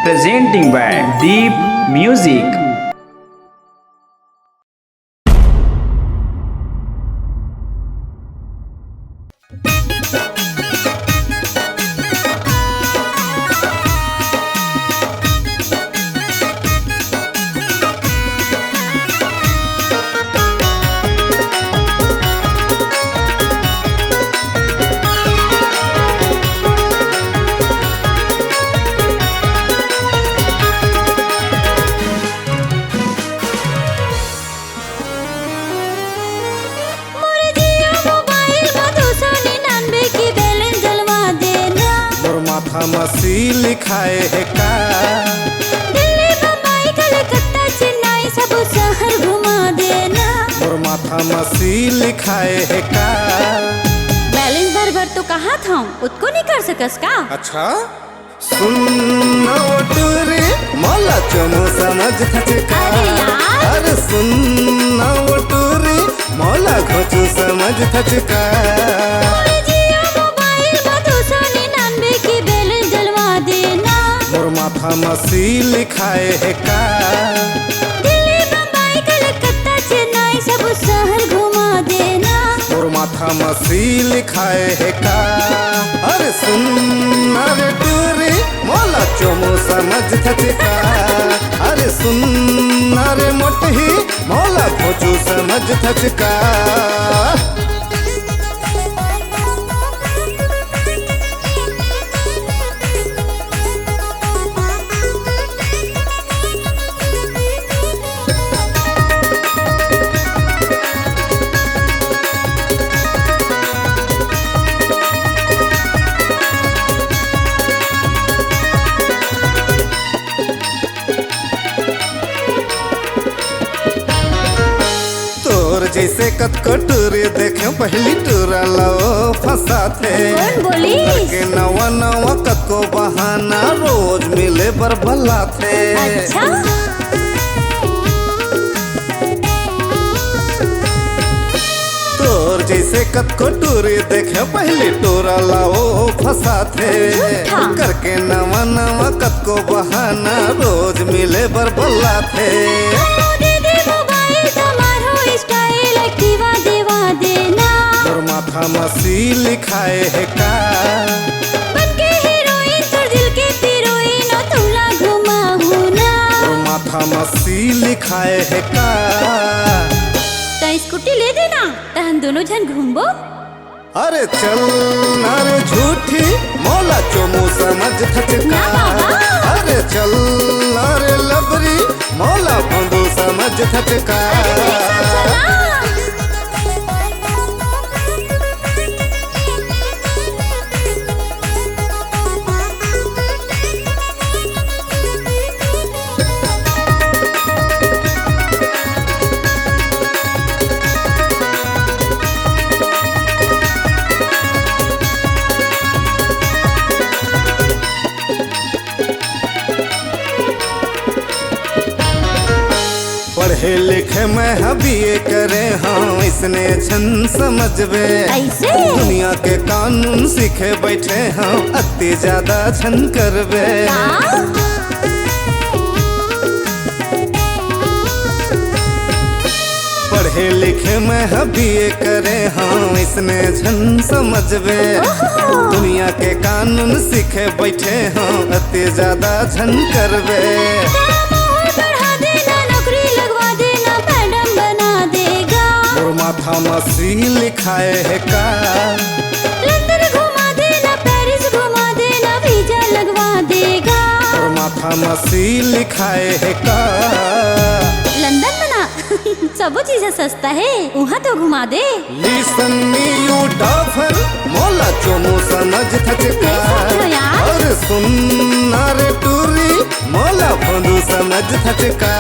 presenting by Deep Music. मसी लिखाए है का दिल्ली बम्बई कलकत्ता चेन्नई सब शहर घुमा देना। और माथा मसी लिखाए है का बैलेंस भर तो कहा था उसको नहीं कर सकस का। अच्छा सुन टूरी मौला चमो समझ थचका। अरे सुन टूरी मौला खोचू समझ थचका। माथा मसी लिखाए है का दिल्ली बम्बई कलकत्ता चेन्नई सब शहर घुमा देना। और माथा मसी लिखाए है का। अरे सुन अरे टूरी मौला चोमो समझ थचका। अरे सुन अरे मोटही मौला खोचू समझ थचका। जैसे कटकटूरी देखे पहली टूरा लो फंसा थे। कौन बोली के नवा नवा कतको बहाना रोज मिले बर भला थे। अच्छा तोर जैसे कटकटूरी देखे पहली टूरा लाओ फंसा थे। करके नवा नवा कतको बहाना रोज मिले बर भला थे। और माथा मसी लिखाए है का बनके हीरोइन तोर दिल के हीरोइन तुला घुमाहू ना। और माथा मसी लिखाए है का तो स्कूटी ले देना तो हम दोनों जन घूमबो। अरे चल अरे झूठी मौला चोमू समझ थचका। अरे चल अरे लबरी मौला फंदू समझ थचका। पढ़े लिखे में हबीए करे हाँ इसने छन समझबे। ऐसे दुनिया के कानून सीखे बैठे हाँ अति ज्यादा छन करबे। पढ़े लिखे में हबीए करे हाँ इसने छन समझबे। दुनिया के कानून सीखे बैठे हाँ अति ज्यादा छन करबे। माथा मसी लिखाए है का लंदन घुमा देना पेरिस घुमा देना वीजा लगवा देगा। और माथा मसी लिखाए है का लंदन में ना सब चीजें सस्ता है वहाँ तो घुमा दे। लिसन मी यू डॉफर मौला चोमू समझ थचका। और सुन अरे टूरी मौला फंदू समझ थचका।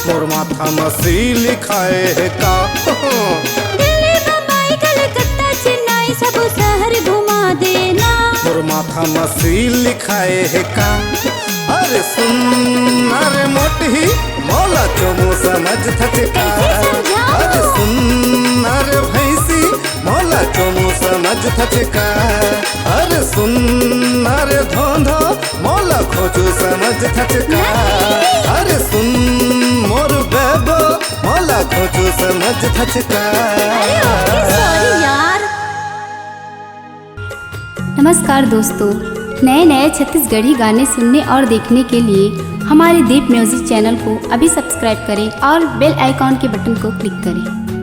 और माथा मसी लिखाए है का दिल्ली बम्बई कलकत्ता चेन्नई सब शहर घुमा देना। और माथा मसी लिखाए है का। अरे सुन अरे मोटही मौला चोमू समझ थचका। अरे सुन अरे भैंसी मोला चोमू समझ थचका। अरे सुन अरे धोंधो मोला खोजू समझ थचका। अरे सुन मोर बेबो मोला खोजू समझ थचका। अरे ओके सॉरी यार। नमस्कार दोस्तों, नए नए छत्तीसगढ़ी गाने सुनने और देखने के लिए हमारे दीप म्यूजिक चैनल को अभी सब्सक्राइब करें और बेल आइकॉन के बटन को क्लिक करें।